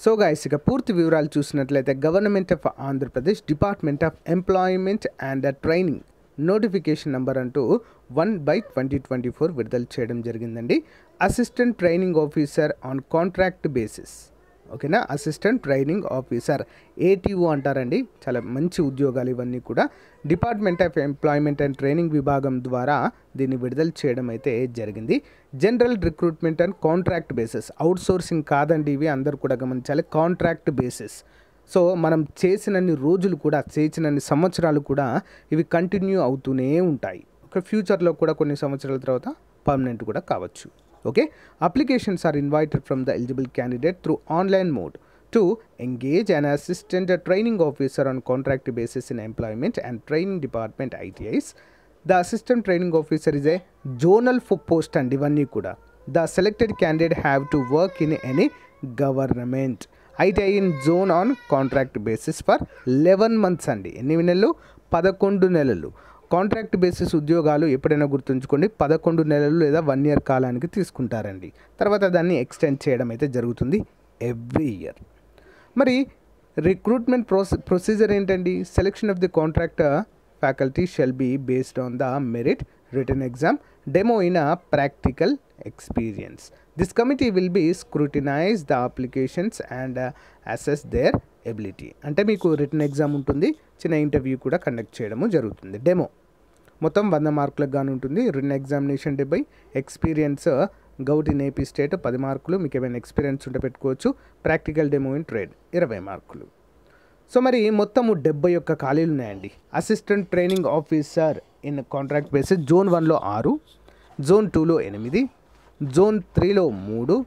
So guys ఇక పూర్తి వివరాలు చూసినట్లయితే government of Andhra Pradesh department of employment and training notification number అంటూ 1/2024 విడుదల చేయడం జరిగిందండి. Assistant training officer on contract basis. ఓకేనా, అసిస్టెంట్ ట్రైనింగ్ ఆఫీసర్ ఏటీఓ అంటారండి. చాలా మంచి ఉద్యోగాలు ఇవన్నీ కూడా. Department of employment and training విభాగం ద్వారా దీన్ని విడుదల చేయడం అయితే జరిగింది. General recruitment and contract basis, out sourcing కాదండి ఇవి, అందరూ కూడా గమనించాలి. Contract basis. సో మనం చేసినన్ని రోజులు కూడా, చేసినన్ని సంవత్సరాలు కూడా ఇవి కంటిన్యూ అవుతూనే ఉంటాయి. ఫ్యూచర్లో కూడా కొన్ని సంవత్సరాల తర్వాత పర్మనెంట్ కూడా కావచ్చు. Okay, applications are invited from the eligible candidate through online mode to engage an assistant training officer on contract basis in employment and training department ITIs. The assistant training officer is a zonal post and ivanni kuda. The selected candidate have to work in any government ITI in zone on contract basis for 11 months andi. ఎన్ని నెలలు? 11 నెలలు. Contract basis ఉద్యోగాలు ఎప్పుడైనా గుర్తుంచుకోండి, 11 నెలలు లేదా 1 year కాలానికి తీసుకుంటారండి. తర్వాత దాన్ని ఎక్స్టెండ్ చేయడం అయితే జరుగుతుంది ఎవ్రీ ఇయర్. మరి రిక్రూట్మెంట్ ప్రొసీజర్ ఏంటండి? Selection of the contract faculty shall be based on the merit, written exam, demo in a practical experience. This committee will be scrutinize the applications and assess their ability. అంటే మీకు return exam ఉంటుంది, చిన్న interview కూడా conduct చేయడము జరుగుతుంది. Demo మొత్తం 100 మార్కులకు గాను ఉంటుంది. Written examination 70, experience got in AP state 10 మార్కులు, మీకు ఏమైనా ఎక్స్పీరియన్స్ ఉంటే పెట్టుకోవచ్చు. ప్రాక్టికల్ డెమో ఇన్ ట్రేడ్ 20 మార్కులు. సో మరి మొత్తము 71 ఖాళీలు ఉన్నాయండి. Assistant training officer in contract basis zone 1లో 6, జోన్ 2లో 8, జోన్ 3లో 3,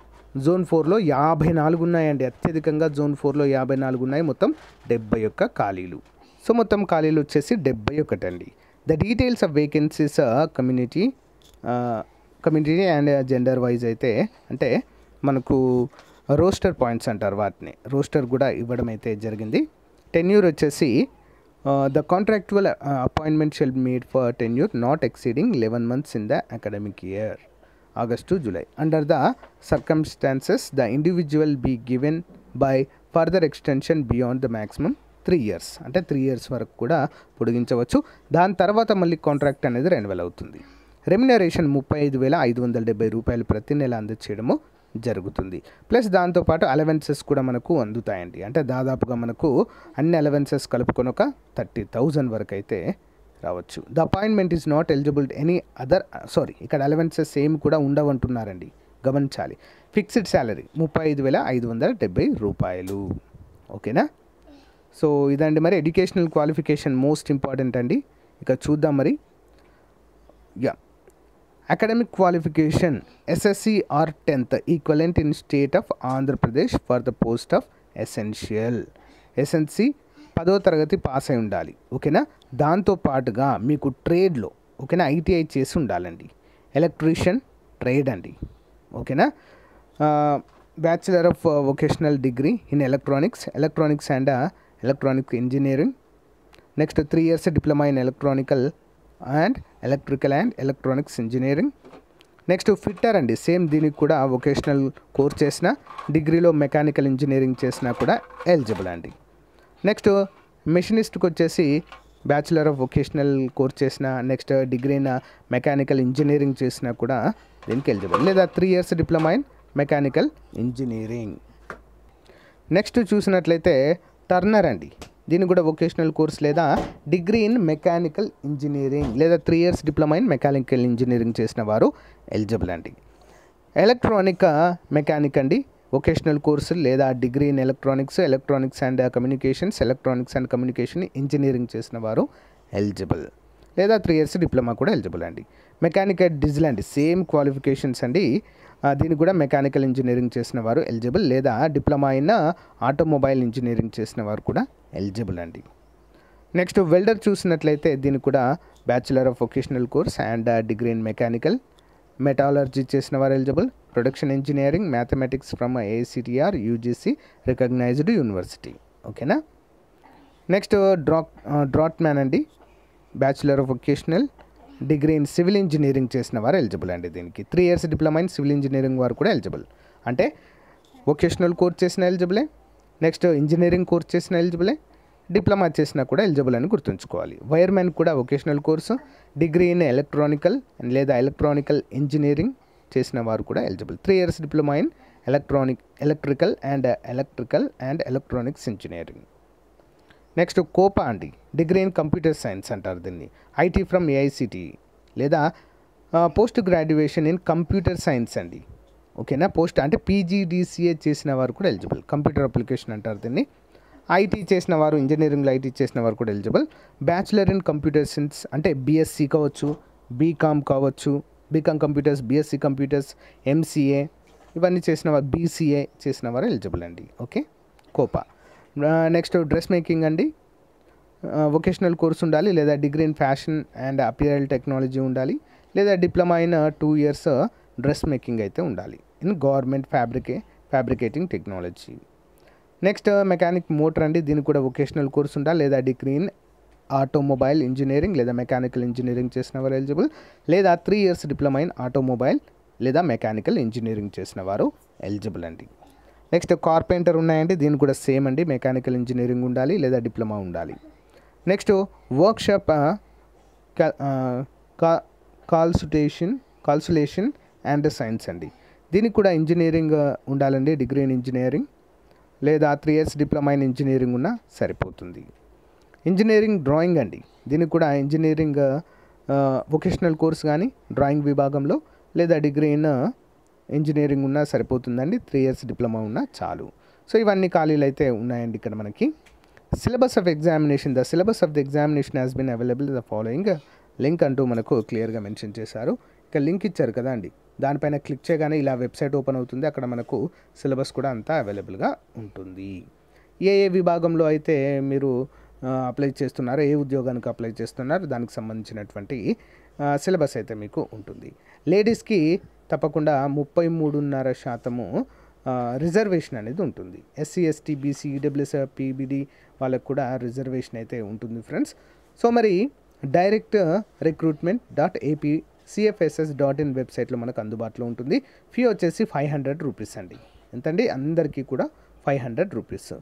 జోన్ 4లో 54 ఉన్నాయండి. అత్యధికంగా జోన్ 4లో 54 ఉన్నాయి. మొత్తం 71 ఖాళీలు. సో మొత్తం ఖాళీలు వచ్చేసి 71 అండి. The details of vacancies community and gender wise అయితే, అంటే మనకు రోస్టర్ పాయింట్స్ అంటారు వాటిని, రోస్టర్ కూడా ఇవ్వడం అయితే జరిగింది. టెన్యూర్ వచ్చేసి the contractual appointment shall made for tenure not exceeding 11 months in the academic year, August to July. Under the circumstances the individual be given by further extension beyond the maximum 3 years. అంటే 3 years వరకు కూడా పొడిగించవచ్చు. దాని తర్వాత మళ్ళీ contract అనేది renewal అవుతుంది. Remuneration 35,570 రూపాయలు ప్రతి నెల అందచేయడము జరుగుతుంది. ప్లస్ దాంతోపాటు అలవెన్సెస్ కూడా మనకు అందుతాయండి. అంటే దాదాపుగా మనకు అన్ని అలవెన్సెస్ కలుపుకొని ఒక 30,000 వరకు అయితే రావచ్చు. The appointment is not eligible any other, ఇక్కడ అలవెన్సెస్ ఏమి కూడా ఉండవంటున్నారండి, గమనించాలి. ఫిక్స్డ్ శాలరీ 35,570 రూపాయలు. ఓకేనా? సో ఇదండి మరి ఎడ్యుకేషనల్ క్వాలిఫికేషన్ మోస్ట్ ఇంపార్టెంట్ అండి. ఇక చూద్దాం మరి. Academic qualification SSC or 10th equivalent in state of Andhra Pradesh for the post of essential. SSC 10వ తరగతి పాస్ అయి ఉండాలి. ఓకేనా? దాంతోపాటుగా మీకు ట్రేడ్లో, ఓకేనా, ITI చేసి ఉండాలండి. ఎలక్ట్రీషియన్ ట్రేడ్ అండి. ఓకేనా? Bachelor of vocational degree in electronics and electronic engineering. Next 3 years diploma in electrical and electronics engineering. Next fitter అండి, సేమ్ దీనికి కూడా వొకేషనల్ కోర్స్ చేసిన, డిగ్రీలో మెకానికల్ ఇంజనీరింగ్ చేసినా కూడా ఎలిజిబుల్ అండి. నెక్స్ట్ మెషినిస్ట్కి వచ్చేసి బ్యాచిలర్ ఆఫ్ వొకేషనల్ కోర్స్ చేసిన, next degree in mechanical engineering చేసినా కూడా దీనికి ఎలిజిబుల్, లేదా 3 years diploma in mechanical engineering. Next చూసినట్లయితే టర్నర్ అండి, దీనికి కూడా వొకేషనల్ కోర్స్ లేదా డిగ్రీ ఇన్ మెకానికల్ ఇంజనీరింగ్ లేదా 3 years diploma in mechanical engineering చేసిన వారు ఎలిజిబుల్ అండి. ఎలక్ట్రానిక్ మెకానిక్ అండి, వొకేషనల్ కోర్సు లేదా degree in electronics and communication engineering చేసిన వారు ఎలిజిబుల్, లేదా 3 years డిప్లొమా కూడా ఎలిజిబుల్ అండి. మెకానికల్ డీజిల్ అండి, సేమ్ క్వాలిఫికేషన్స్ అండి, దీనికి కూడా మెకానికల్ ఇంజనీరింగ్ చేసిన వారు ఎలిజిబుల్, లేదా డిప్లొమా ఇన్ ఆటోమొబైల్ ఇంజనీరింగ్ చేసిన వారు కూడా ఎలిజిబుల్ అండి. నెక్స్ట్ వెల్డర్ చూసినట్లయితే దీనికి కూడా bachelor of vocational course and degree in mechanical metallurgy చేసిన వారు eligible. Production engineering mathematics from AICTR UGC recognised university. ఓకేనా? నెక్స్ట్ డ్రాట్ మ్యాన్ అండి, bachelor of vocational degree in civil engineering చేసిన వారు ఎలిజిబుల్ అండి. దీనికి 3 years diploma in civil engineering వారు కూడా ఎలిజిబుల్. అంటే వొకేషనల్ కోర్స్ చేసిన ఎలిజిబులే, నెక్స్ట్ ఇంజనీరింగ్ కోర్స్ చేసిన ఎలిజిబులే, డిప్లొమా చేసినా కూడా ఎలిజిబుల్ అని గుర్తుంచుకోవాలి. వైర్మెన్ కూడా vocational course, degree in electronical లేదా ఎలక్ట్రానికల్ ఇంజనీరింగ్ చేసిన వారు కూడా eligible. 3 years diploma in electrical and electronics engineering. Next Copa అండి, డిగ్రీ ఇన్ కంప్యూటర్ సైన్స్ అంటారు దీన్ని. ఐటీ ఫ్రమ్ ఏఐసిటి లేదా post graduation in computer science అండి. ఓకేనా, పోస్ట్ అంటే పీజీడీసీఏ చేసిన వారు కూడా ఎలిజిబుల్. కంప్యూటర్ అప్లికేషన్ అంటారు దీన్ని. ఐటీ చేసిన వారు, ఇంజనీరింగ్లో ఐటీ చేసిన వారు కూడా eligible. Bachelor in computer science అంటే బీఎస్సీ కావచ్చు, బీకామ్ కావచ్చు, BCom computers, BSc computers, MCA ఇవన్నీ చేసిన వారు, బీసీఏ చేసిన వారు ఎలిజిబుల్ అండి. Okay, COPA. Next dress making అండి, వొకేషనల్ కోర్స్ ఉండాలి లేదా degree in fashion and apparel technology ఉండాలి లేదా diploma in 2 years dress making అయితే ఉండాలి in government fabricating technology. Next mechanic motor అండి, దీనికి కూడా వొకేషనల్ కోర్స్ ఉండాలి లేదా డిగ్రీ ఇన్ ఆటోమొబైల్ ఇంజనీరింగ్ లేదా మెకానికల్ ఇంజనీరింగ్ చేసిన వారు ఎలిజిబుల్ లేదా 3 years డిప్లొమా ఇన్ ఆటోమొబైల్ లేదా మెకానికల్ ఇంజనీరింగ్ చేసిన వారు ఎలిజిబుల్ అండి. నెక్స్ట్ కార్పెంటర్ ఉన్నాయండి, దీనికి కూడా సేమ్ అండి, మెకానికల్ ఇంజనీరింగ్ ఉండాలి లేదా డిప్లొమా ఉండాలి. నెక్స్ట్ వర్క్షాప్ కాల్సులేషన్ అండ్ సైన్స్ అండి, దీనికి కూడా ఇంజనీరింగ్ ఉండాలండి, డిగ్రీ ఇన్ ఇంజనీరింగ్ లేదా 3 years డిప్లొమా ఇన్ ఇంజనీరింగ్ ఉన్నా సరిపోతుంది. ఇంజనీరింగ్ డ్రాయింగ్ అండి, దీనికి కూడా ఇంజనీరింగ్ వొకేషనల్ కోర్స్ కానీ డ్రాయింగ్ విభాగంలో లేదా డిగ్రీ ఇన్ ఇంజనీరింగ్ ఉన్నా సరిపోతుందండి, 3 years డిప్లొమా ఉన్నా చాలు. సో ఇవన్నీ ఖాళీలు అయితే ఉన్నాయండి ఇక్కడ మనకి. Syllabus of examination, the syllabus of the examination has been available the following link అంటూ మనకు క్లియర్గా మెన్షన్ చేశారు. ఇక లింక్ ఇచ్చారు కదా అండి, దానిపైన క్లిక్ చేయగానే ఇలా వెబ్సైట్ ఓపెన్ అవుతుంది. అక్కడ మనకు సిలబస్ కూడా అంతా అవైలబుల్గా ఉంటుంది. ఏ విభాగంలో అయితే మీరు అప్లై చేస్తున్నారు, ఏ ఉద్యోగానికి అప్లై చేస్తున్నారు, దానికి సంబంధించినటువంటి సిలబస్ అయితే మీకు ఉంటుంది. లేడీస్కి తప్పకుండా 33.5% రిజర్వేషన్ అనేది ఉంటుంది. SC ST BC EWS PBD వాళ్ళకు కూడా రిజర్వేషన్ అయితే ఉంటుంది ఫ్రెండ్స్. సో మరి డైరెక్ట్ recruitment.apcfss.in వెబ్సైట్లో మనకు అందుబాటులో ఉంటుంది. ఫీ వచ్చేసి 500 రూపీస్ అండి. ఎంతండి, అందరికీ కూడా 500 రూపీస్.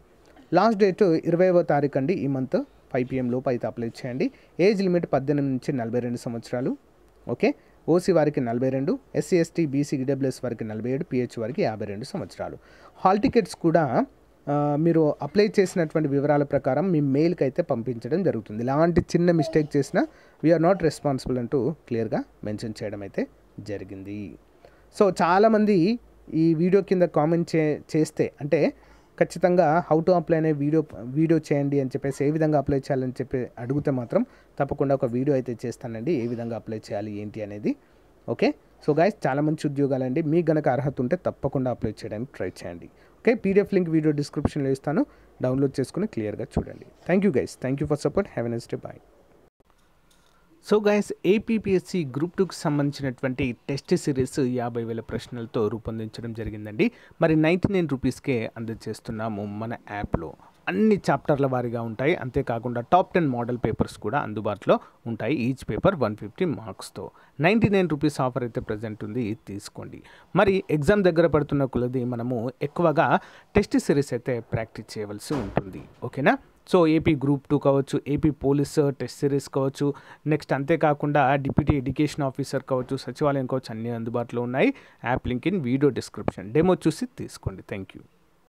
లాస్ట్ డేట్ 20వ తారీఖు అండి, ఈ మంత్ 5 PM లోపు అయితే అప్లై చేయండి. ఏజ్ లిమిట్ 18 నుంచి 42 సంవత్సరాలు. ఓకే, ఓసీ వారికి 42, ఎస్సీ ఎస్టీ బీసీ ఈడబ్ల్యూఎస్ వారికి 47, పిహెచ్ వారికి 52 సంవత్సరాలు. హాల్ టికెట్స్ కూడా మీరు అప్లై చేసినటువంటి వివరాల ప్రకారం మీ మెయిల్కి అయితే పంపించడం జరుగుతుంది. ఇలాంటి చిన్న మిస్టేక్ చేసినా వీఆర్ నాట్ రెస్పాన్సిబుల్ అంటూ క్లియర్గా మెన్షన్ చేయడం అయితే జరిగింది. సో చాలామంది ఈ వీడియో కింద కామెంట్ చేస్తే అంటే ఖచ్చితంగా హౌ టు అప్లై అనే వీడియో చేయండి అని చెప్పేసి, ఏ విధంగా అప్లై చేయాలని చెప్పి అడిగితే మాత్రం తప్పకుండా ఒక వీడియో అయితే చేస్తానండి, ఏ విధంగా అప్లై చేయాలి ఏంటి అనేది. ఓకే, సో గైస్ చాలా మంచి ఉద్యోగాలండి, మీకు గనక అర్హత ఉంటే తప్పకుండా అప్లై చేయడానికి ట్రై చేయండి. ఓకే, పీడిఎఫ్ లింక్ వీడియో డిస్క్రిప్షన్లో ఇస్తాను, డౌన్లోడ్ చేసుకుని క్లియర్గా చూడండి. Thank you guys, thank you for support, have a nice day, bye. So guys, APPSC group 2కి సంబంధించినటువంటి టెస్ట్ సిరీస్ 50,000 ప్రశ్నలతో రూపొందించడం జరిగిందండి. మరి 99 రూపీస్కే అందజేస్తున్నాము మన యాప్లో. అన్ని చాప్టర్ల వారీగా ఉంటాయి, అంతేకాకుండా టాప్ 10 మోడల్ పేపర్స్ కూడా అందుబాటులో ఉంటాయి. ఈచ్ పేపర్ 150 మార్క్స్తో 99 రూపీస్ ఆఫర్ అయితే ప్రజెంట్ ఉంది, తీసుకోండి. మరి ఎగ్జామ్ దగ్గర పడుతున్న కొలది మనము ఎక్కువగా టెస్ట్ సిరీస్ అయితే ప్రాక్టీస్ చేయవలసి ఉంటుంది. ఓకేనా, సో ఏపీ గ్రూప్ 2 కావచ్చు, ఏపీ పోలీస్ టెస్ట్ సిరీస్ కావచ్చు, నెక్స్ట్ అంతేకాకుండా డిప్యూటీ ఎడ్యుకేషన్ ఆఫీసర్ కావచ్చు, సచివాలయం కావచ్చు, అన్నీ అందుబాటులో ఉన్నాయి. App link in video description. Demo చూసి తీసుకోండి. Thank you.